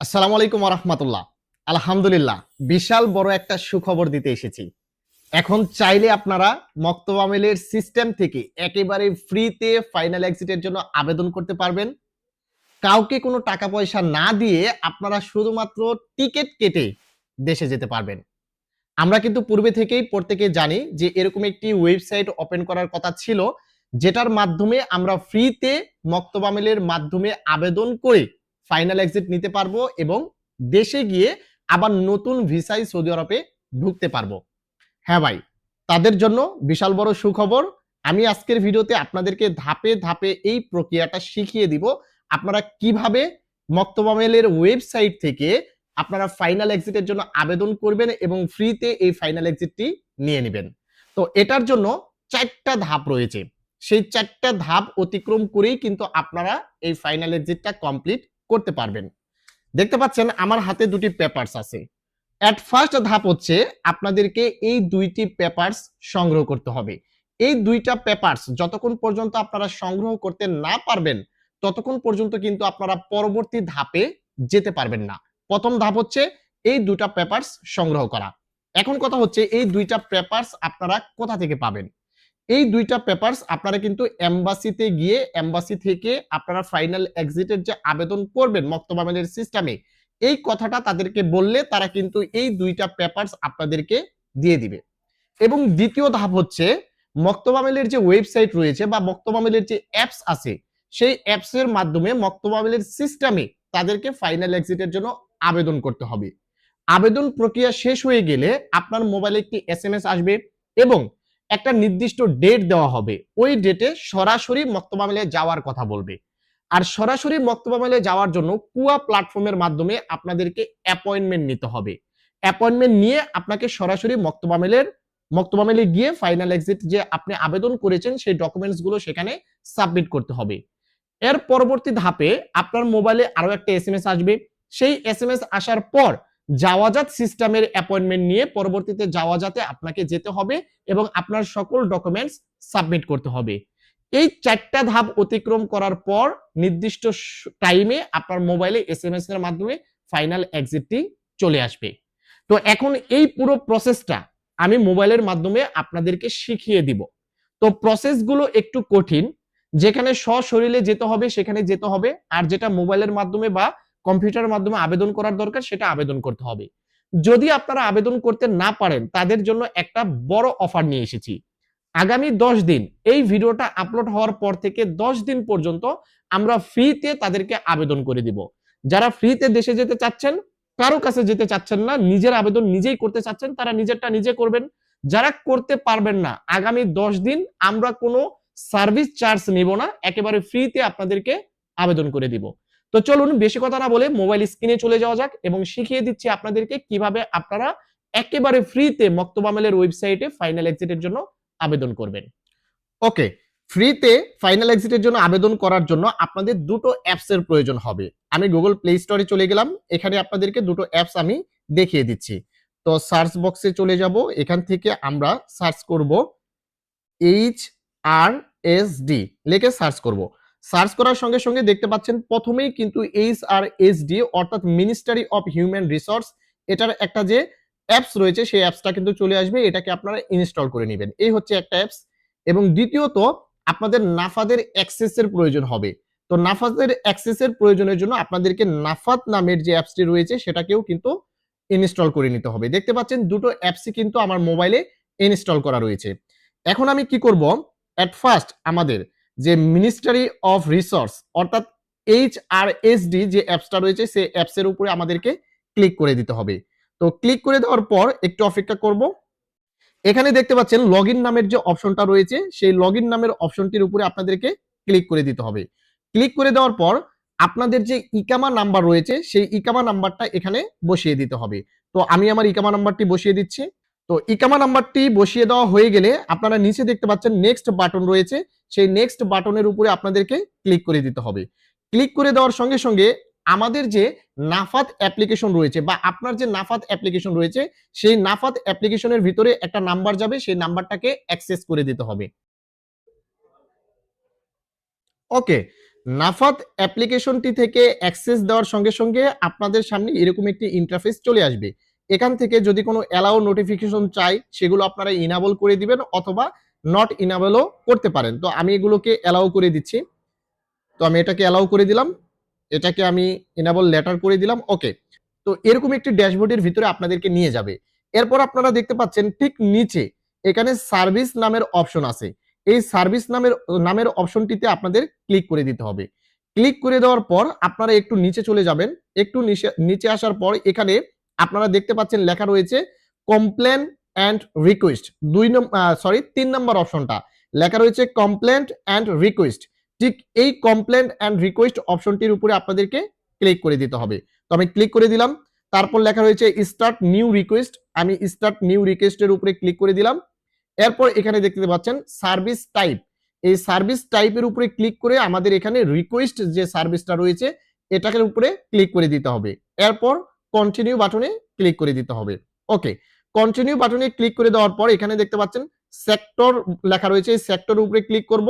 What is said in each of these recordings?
আসসালামু আলাইকুম রাহমাতুল্লাহ। আলহামদুলিল্লাহ, বিশাল বড় একটা সুখবর দিতে এসেছি। এখন চাইলে আপনারা মক্তব আমেলের সিস্টেম থেকে একেবারে ফ্রিতে ফাইনাল এক্সিটের জন্য আবেদন করতে পারবেন। কাউকে কোনো টাকা পয়সা না দিয়ে আপনারা শুধুমাত্র টিকেট কেটে দেশে যেতে পারবেন। আমরা কিন্তু পূর্বে থেকেই প্রত্যেকে জানি যে এরকম একটি ওয়েবসাইট ওপেন করার কথা ছিল, যেটার মাধ্যমে আমরা ফ্রিতে মক্তব আমেলের মাধ্যমে আবেদন করে ফাইনাল এক্সিট নিতে পারবো এবং দেশে গিয়ে আবার নতুন ভিসায় সৌদি আরবে ঢুকতে পারবো। হ্যাঁ ভাই, তাদের জন্য বিশাল বড় সুখবর। আমি আজকের ভিডিওতে আপনাদেরকে ধাপে ধাপে এই প্রক্রিয়াটা শিখিয়ে দিব। আপনারা কিভাবে মক্তব আমেলের ওয়েবসাইট থেকে আপনারা ফাইনাল এক্সিটের জন্য আবেদন করবেন এবং ফ্রিতে এই ফাইনাল এক্সিটটি নিয়ে নেবেন। তো এটার জন্য ৪টা ধাপ রয়েছে। সেই ৪টা ধাপ অতিক্রম করেই কিন্তু আপনারা এই ফাইনাল এক্সিটটা কমপ্লিট করতে পারবেন। দেখতে পাচ্ছেন আমার হাতে দুটি পেপারস আছে। এট ফার্স্ট ধাপ হচ্ছে আপনাদেরকে এই দুইটি পেপারস সংগ্রহ করতে হবে। এই দুইটা পেপারস যতক্ষণ পর্যন্ত আপনারা সংগ্রহ করতে না পারবেন ততক্ষণ পর্যন্ত কিন্তু আপনারা পরবর্তী ধাপে যেতে পারবেন না। প্রথম ধাপ হচ্ছে এই দুটা পেপারস সংগ্রহ করা। এখন কথা হচ্ছে এই দুইটা পেপারস আপনারা কোথা থেকে পাবেন? এই দুইটা পেপারস আপনারা কিন্তু এমবাসিতে গিয়ে এমবাসি থেকে আপনারা ফাইনাল এক্সিটের যে আবেদন করবেন মক্তব আমেলের সিস্টেমে, এই কথাটা তাদেরকে বললে তারা কিন্তু এই দুইটা পেপারস আপনাদেরকে দিয়ে দিবে। এবং দ্বিতীয় ধাপ হচ্ছে মক্তব আমেলের যে ওয়েবসাইট রয়েছে বা মক্তব আমেলের যে অ্যাপস আছে, সেই অ্যাপস এর মাধ্যমে মক্তব আমেলের সিস্টেমে তাদেরকে ফাইনাল এক্সিটের জন্য আবেদন করতে হবে। আবেদন প্রক্রিয়া শেষ হয়ে গেলে আপনার মোবাইলে একটি এসএমএস আসবে এবং একটা নির্দিষ্ট ডেট দেওয়া হবে। ওই ডেটে সরাসরি মক্তব আমেলে যাওয়ার কথা বলবে। আর সরাসরি মক্তব আমেলে যাওয়ার জন্য কুয়া প্ল্যাটফর্মের মাধ্যমে আপনাদেরকে অ্যাপয়েন্টমেন্ট নিতে হবে। অ্যাপয়েন্টমেন্ট নিয়ে আপনাকে সরাসরি মক্তব আমেলে গিয়ে ফাইনাল এক্সিট যে আপনি আবেদন করেছেন সেই ডকুমেন্টস গুলো সেখানে সাবমিট করতে হবে। এর পরবর্তী ধাপে আপনার মোবাইলে আরো একটা এসএমএস আসবে। সেই এসএমএস আসার পর যাওয়াজাত সিস্টেমের অ্যাপয়েন্টমেন্ট নিয়ে পরবর্তীতে যাওয়াজাতে আপনাকে যেতে হবে এবং আপনার সকল ডকুমেন্টস সাবমিট করতে হবে। এই ৪টা ধাপ অতিক্রম করার পর নির্দিষ্ট টাইমে আপনার মোবাইলে এসএমএস এর মাধ্যমে ফাইনাল এক্সিটটি চলে আসবে। তো এখন এই পুরো প্রসেসটা আমি মোবাইলের মাধ্যমে আপনাদেরকে শিখিয়ে দিব। তো প্রসেসগুলো একটু কঠিন, যেখানে সশরীরে যেতে হবে সেখানে যেতে হবে, আর যেটা মোবাইলের মাধ্যমে বা কম্পিউটারের মাধ্যমে আবেদন করার দরকার সেটা আবেদন করতে হবে। যদি আপনারা আবেদন করতে না পারেন তাদের জন্য একটা বড় অফার নিয়ে এসেছি। আগামী ১০ দিন এই ভিডিওটা আপলোড হওয়ার পর থেকে ১০ দিন পর্যন্ত আমরা ফ্রিতে তাদেরকে আবেদন করে দিব। যারা ফ্রিতে দেশে যেতে চাচ্ছেন, কারো কাছে যেতে চাচ্ছেন না, নিজের আবেদন নিজেই করতে চাচ্ছেন, তারা নিজেরটা নিজে করবেন। যারা করতে পারবেন না, আগামী ১০ দিন আমরা কোনো সার্ভিস চার্জ নিব না, একেবারে ফ্রিতে আপনাদেরকে আবেদন করে দিব। তো চলুন বেশি কথা না বলে মোবাইল স্ক্রিনে চলে যাওয়া যাক এবং শিখিয়ে দিচ্ছি আপনাদেরকে কিভাবে আপনারা একেবারে ফ্রিতে মক্তব আমেলের ওয়েবসাইটে ফাইনাল এক্সিটের জন্য আবেদন করবেন। ওকে, ফ্রিতে ফাইনাল এক্সিটের জন্য আবেদন করার জন্য আপনাদের দুটো অ্যাপস এর প্রয়োজন হবে। আমি গুগল প্লে স্টোরে চলে গেলাম। এখানে আপনাদেরকে দুটো অ্যাপস আমি দেখিয়ে দিচ্ছি। তো সার্চ বক্সে চলে যাব। এখান থেকে আমরা সার্চ করব HRSD লিখে সার্চ করব। সার্চ করার সঙ্গে সঙ্গে দেখতে পাচ্ছেন প্রথমেই কিন্তু HRSD অর্থাৎ মিনিস্ট্রি অফ হিউম্যান রিসোর্স, এটার একটা যে অ্যাপস রয়েছে সেই অ্যাপসটা কিন্তু চলে আসবে। এটাকে আপনারা ইনস্টল করে নেবেন। এই হচ্ছে একটা অ্যাপস। এবং দ্বিতীয়ত আপনাদের নাফাদের অ্যাক্সেসের প্রয়োজন হবে। তো নাফাদের অ্যাক্সেসের প্রয়োজনের জন্য আপনাদেরকে নাফাত নামের যে অ্যাপসটি রয়েছে সেটাকেও কিন্তু ইনস্টল করে নিতে হবে। দেখতে পাচ্ছেন দুটো অ্যাপসই কিন্তু আমার মোবাইলে ইনস্টল করা রয়েছে। এখন আমি কি করব, এট ফার্স্ট আমাদের যে মিনিস্ট্রি অফ রিসোর্স অর্থাৎ HRSD যে অ্যাপসটা রয়েছে সেই অ্যাপসের উপরে আমাদেরকে ক্লিক করে দিতে হবে। তো ক্লিক করে দেওয়ার পর একটু অপেক্ষা করব। এখানে দেখতে পাচ্ছেন লগইন নামের যে অপশনটা রয়েছে সেই লগইন নামের অপশনটির উপরে আপনাদেরকে ক্লিক করে দিতে হবে। ক্লিক করে দেওয়ার পর আপনাদের যে ইকামা নাম্বার রয়েছে সেই ইকামা নাম্বারটা এখানে বসিয়ে দিতে হবে। তো আমি আমার ইকামা নাম্বারটি বসিয়ে দিচ্ছি। তো ইকামা নাম্বারটি বসিয়ে দেওয়া হয়ে গেলে আপনারা নিচে দেখতে পাচ্ছেন নেক্সট বাটন রয়েছে, সেই নেক্সট বাটনের উপরে আপনাদেরকে ক্লিক করে দিতে হবে। ক্লিক করে দেওয়ার সঙ্গে সঙ্গে আমাদের যে নাফাত অ্যাপ্লিকেশন রয়েছে বা আপনার যে নাফাত অ্যাপ্লিকেশন রয়েছে সেই নাফাত অ্যাপ্লিকেশনের ভিতরে একটা নাম্বার যাবে, সেই নাম্বারটাকে অ্যাক্সেস করে দিতে হবে। ওকে, নাফাত অ্যাপ্লিকেশনটি থেকে অ্যাক্সেস দেওয়ার সঙ্গে সঙ্গে আপনাদের সামনে এরকম একটি ইন্টারফেস চলে আসবে। এখান থেকে যদি কোনো অ্যালাউ নোটিফিকেশন চাই সেগুলো আপনারা ইনাবল করে দিবেন অথবা নট ইনাবলও করতে পারেন। তো আমি এগুলোকে অ্যালাউ করে দিচ্ছি। তো আমি এটাকে অ্যালাউ করে দিলাম, এটাকে আমি ইনাবল লেটার করে দিলাম। ওকে, তো এরকম একটি ড্যাশবোর্ডের ভিতরে আপনাদেরকে নিয়ে যাবে। এরপর আপনারা দেখতে পাচ্ছেন ঠিক নিচে এখানে সার্ভিস নামের অপশন আছে। এই সার্ভিস নামের অপশনটিতে আপনাদের ক্লিক করে দিতে হবে। ক্লিক করে দেওয়ার পর আপনারা একটু নিচে চলে যাবেন। একটু নিচে আসার পর এখানে আপনারা দেখতে পাচ্ছেন লেখা রয়েছে কমপ্লেন অ্যান্ড রিকোয়েস্ট। 3 নম্বর অপশনটা লেখা রয়েছে কমপ্লেন্ট অ্যান্ড রিকোয়েস্ট। ঠিক এই কমপ্লেন্ট অ্যান্ড রিকোয়েস্ট অপশনটির উপরে আপনাদেরকে ক্লিক করে দিতে হবে। তো আমি ক্লিক করে দিলাম। তারপর লেখা রয়েছে স্টার্ট নিউ রিকোয়েস্ট, আমি স্টার্ট নিউ রিকোয়েস্টের উপরে ক্লিক করে দিলাম। এরপর এখানে দেখতে পাচ্ছেন সার্ভিস টাইপ, এই সার্ভিস টাইপের উপরে ক্লিক করে আমাদের এখানে রিকোয়েস্ট যে সার্ভিসটা রয়েছে এটার উপরে ক্লিক করে দিতে হবে। এরপর কন্টিনিউ বাটনে ক্লিক করে দিতে হবে। ওকে, কন্টিনিউ বাটনে ক্লিক করে দেওয়ার পর এখানে দেখতে পাচ্ছেন সেক্টর লেখা রয়েছে, এই সেক্টরের উপরে ক্লিক করব।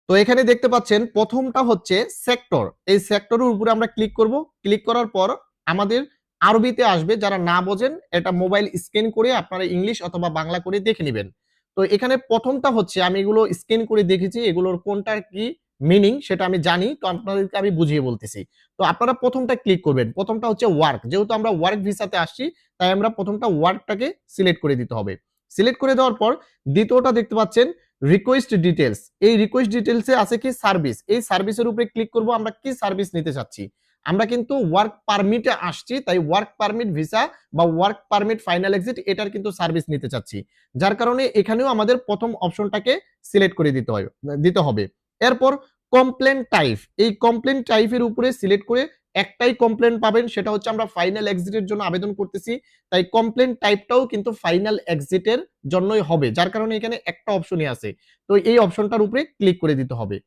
তো এখানে দেখতে পাচ্ছেন প্রথমটা হচ্ছে সেক্টর, এই সেক্টরের উপরে আমরা ক্লিক করব। ক্লিক করার পর আমাদের আরবিতে আসবে, যারা না বোঝেন এটা মোবাইল স্ক্যান করে আপনারা ইংলিশ অথবা বাংলা করে দেখে নেবেন। তো এখানে প্রথমটা হচ্ছে আমি এগুলো স্ক্যান করে দেখেছি, এগুলোর কোনটার কি মিনিং সেটা আমি জানি, তো আপনাদেরকে আমি বুঝিয়ে বলতেছি। তো আপনারা প্রথমটা ক্লিক করবেন, প্রথমটা হচ্ছে ওয়ার্ক, যেহেতু আমরা ওয়ার্ক ভিসাতে আসছি তাই আমরা প্রথমটা ওয়ার্কটাকে সিলেক্ট করে দিতে হবে। সিলেক্ট করে দেওয়ার পর দ্বিতীয়টা দেখতে পাচ্ছেন রিকোয়েস্ট ডিটেলস, এই রিকোয়েস্ট ডিটেলসে আছে কি সার্ভিস, এই সার্ভিসের উপরে ক্লিক করব। আমরা কি সার্ভিস নিতে চাচ্ছি, আমরা কিন্তু ওয়ার্ক পারমিটে আসছি তাই ওয়ার্ক পারমিট ভিসা বা ওয়ার্ক পারমিট ফাইনাল এক্সিট এটার কিন্তু সার্ভিস নিতে চাচ্ছি, যার কারণে এখানেও আমাদের প্রথম অপশনটাকে সিলেক্ট করে দিতে হবে। এরপর কমপ্লেন টাইপ, এই কমপ্লেন টাইপের উপরে সিলেক্ট করে একটাই কমপ্লেন পাবেন, সেটা হচ্ছে আমরা ফাইনাল এক্সিটের জন্য আবেদন করতেছি তাই কমপ্লেন টাইপটাও কিন্তু ফাইনাল এক্সিটের জন্যই হবে, যার কারণে এখানে একটা অপশনই আছে। তো এই অপশনটার উপরে ক্লিক করে দিতে হবে।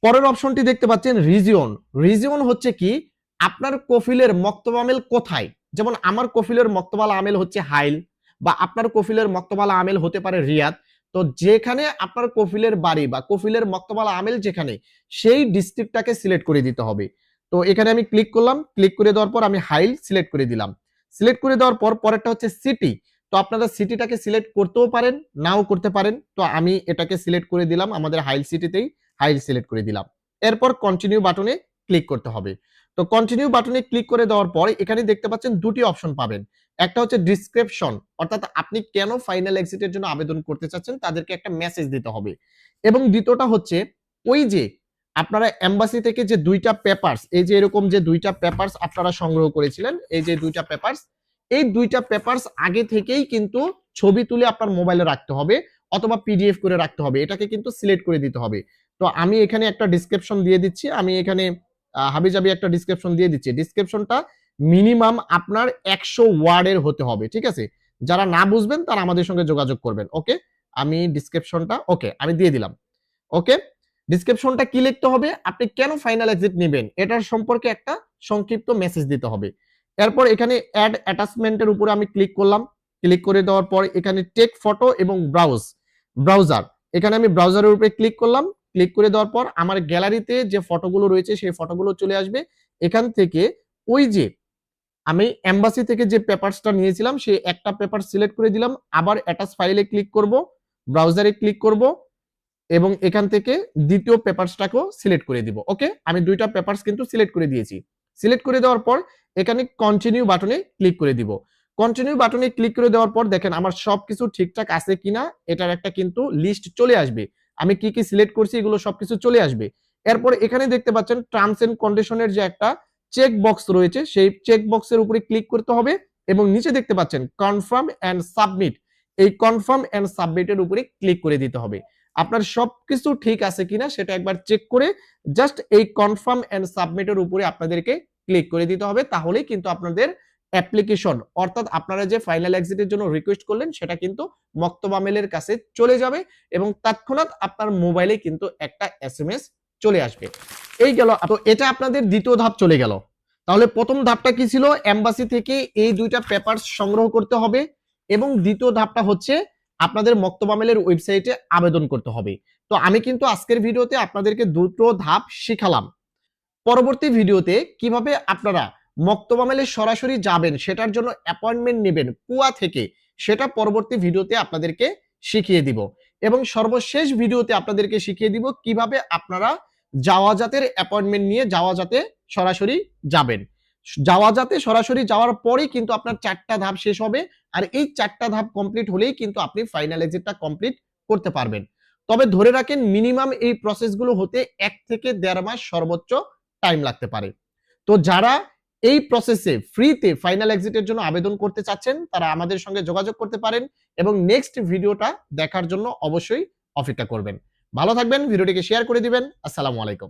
পরের অপশনটি দেখতে পাচ্ছেন রিজিয়ন। রিজিয়ন হচ্ছে কি আপনার কফিলের মক্তব আমেল কোথায়, যেমন আমার কফিলের মক্তবাল আমেল হচ্ছে হাইল বা আপনার কফিলের মক্তবাল আমেল হতে পারে রিয়াদ। তো যেখানে আপনার কফিলের বাড়ি বা কফিলের মক্তবাল আমেল যেখানে, সেই ডিস্ট্রিক্টটাকে সিলেক্ট করে দিতে হবে। তো এখানে আমি ক্লিক করলাম, ক্লিক করে দেওয়ার পর আমি হাইল সিলেক্ট করে দিলাম। সিলেক্ট করে দেওয়ার পর পরেরটা হচ্ছে সিটি, তো আপনারা সিটিটাকে সিলেক্ট করতেও পারেন নাও করতে পারেন। তো আমি এটাকে সিলেক্ট করে দিলাম, আমাদের হাইল সিটিতেই হাইল সিলেক্ট করে দিলাম। এরপর কন্টিনিউ বাটনে ক্লিক করতে হবে। তো কন্টিনিউ বাটনে ক্লিক করে দেওয়ার পর এখানে দেখতে পাচ্ছেন দুটি অপশন পাবেন, একটা হচ্ছে ডিসক্রিপশন, অর্থাৎ আপনি কেন ফাইনাল এক্সিটের জন্য আবেদন করতে চাচ্ছেন তাদেরকে একটা মেসেজ দিতে হবে, এবং দ্বিতীয়টা হচ্ছে ওই যে আপনারা এমবাসি থেকে যে দুইটা পেপারস, এই যে এরকম যে দুইটা পেপারস আপনারা সংগ্রহ করেছিলেন, এই যে দুইটা পেপারস, এই দুইটা পেপারস আগে থেকেই কিন্তু ছবি তুলে আপনার মোবাইলে রাখতে হবে অথবা পিডিএফ করে রাখতে হবে, এটাকে কিন্তু সিলেক্ট করে দিতে হবে। তো আমি এখানে একটা ডিসক্রিপশন দিয়ে দিচ্ছি, আমি এখানে হাবিজাবি একটা ডিসক্রিপশন দিয়ে দিচ্ছি। ডিসক্রিপশনটা মিনিমাম আপনার 100 ওয়ার্ডের হতে হবে, ঠিক আছে? যারা না বুঝবেন তারা আমাদের সঙ্গে যোগাযোগ করবেন। ওকে, আমি ডিসক্রিপশনটা ওকে আমি দিয়ে দিলাম। ওকে, ডিসক্রিপশনটা কি লিখতে হবে, আপনি কেন ফাইনাল এক্সিট নেবেন এটার সম্পর্কে একটা সংক্ষিপ্ত মেসেজ দিতে হবে। এরপর এখানে অ্যাড অ্যাটাচমেন্টের উপরে আমি ক্লিক করলাম। ক্লিক করে দেওয়ার পর এখানে টেক ফটো এবং ব্রাউজার, এখানে আমি ব্রাউজারের উপরে ক্লিক করলাম। ক্লিক করে দেওয়ার পর আমার গ্যালারিতে যে ফটোগুলো রয়েছে সেই ফটোগুলো চলে আসবে। এখান থেকে ওই যে আমি এমবাসি থেকে যে পেপারসটা নিয়েছিলাম সেই একটা পেপার সিলেক্ট করে দিলাম, আবার অ্যাটাচ ফাইলে ক্লিক করব, ব্রাউজারে ক্লিক করব এবং এখান থেকে দ্বিতীয় পেপারসটাকেও সিলেক্ট করে দিব। ওকে, আমি দুইটা পেপারস কিন্তু সিলেক্ট করে দিয়েছি। সিলেক্ট করে দেওয়ার পর এখানে কন্টিনিউ বাটনে ক্লিক করে দিব। কন্টিনিউ বাটনে ক্লিক করে দেওয়ার পর দেখেন আমার সবকিছু ঠিকঠাক আছে কিনা এটার একটা কিন্তু লিস্ট চলে আসবে, আমি কি কি সিলেক্ট করছি এগুলো সবকিছু চলে আসবে। এরপর এখানে দেখতে পাচ্ছেন টার্মস এন্ড কন্ডিশনের যে একটা চেক বক্স রয়েছে সেই চেক বক্সের উপরে ক্লিক করতে হবে এবং নিচে দেখতে পাচ্ছেন কনফার্ম এন্ড সাবমিট, এই কনফার্ম এন্ড সাবমিটের উপরে ক্লিক করে দিতে হবে। আপনার সবকিছু ঠিক আছে কিনা সেটা একবার চেক করে জাস্ট এই কনফার্ম এন্ড সাবমিটের উপরে আপনাদেরকে ক্লিক করে দিতে হবে, তাহলেই কিন্তু আপনাদের অ্যাপ্লিকেশন অর্থাৎ আপনারা যে ফাইনাল এক্সিটের জন্য রিকোয়েস্ট করলেন সেটা কিন্তু মক্তব আমেলের কাছে চলে যাবে এবং তৎক্ষণাৎ আপনার মোবাইলে কিন্তু একটা এসএমএস চলে আসবে। এই গেল, তো এটা আপনাদের দ্বিতীয় ধাপ চলে গেল। তাহলে প্রথম ধাপটা কি ছিল, এমবাসি থেকে এই দুইটা পেপারস সংগ্রহ করতে হবে এবং দ্বিতীয় ধাপটা হচ্ছে আপনাদের মক্তব আমেলের ওয়েবসাইটে আবেদন করতে হবে। তো আমি কিন্তু আজকের ভিডিওতে আপনাদেরকে দুটো ধাপ শিখালাম। পরবর্তী ভিডিওতে কিভাবে আপনারা মক্তব আমেলে সরাসরি যাবেন, সেটার জন্য অ্যাপয়েন্টমেন্ট নেবেন কুয়া থেকে, সেটা পরবর্তী ভিডিওতে আপনাদেরকে শিখিয়ে দিব। এবং সর্বশেষ ভিডিওতে আপনাদেরকে শিখিয়ে দিব কিভাবে আপনারা জাওয়াজাতের অ্যাপয়েন্টমেন্ট নিয়ে জাওয়াজাতে সরাসরি যাবেন। জাওয়াজাতে সরাসরি যাওয়ার পরেই কিন্তু আপনার 4টা ধাপ শেষ হবে, আর এই 4টা ধাপ কমপ্লিট হলেই কিন্তু আপনি ফাইনাল এক্সিটটা কমপ্লিট করতে পারবেন। তবে ধরে রাখেন মিনিমাম এই প্রসেসগুলো হতে 1 থেকে 1.5 মাস সর্বোচ্চ টাইম লাগতে পারে। তো যারা এই প্রসেসে ফ্রিতে ফাইনাল এক্সিটের জন্য আবেদন করতে চাচ্ছেন, তারা আমাদের সঙ্গে যোগাযোগ করতে পারেন এবং নেক্সট ভিডিওটা দেখার জন্য অবশ্যই অপেক্ষা করবেন। ভালো থাকবেন, ভিডিওটিকে শেয়ার করে দিবেন। আসসালামু আলাইকুম।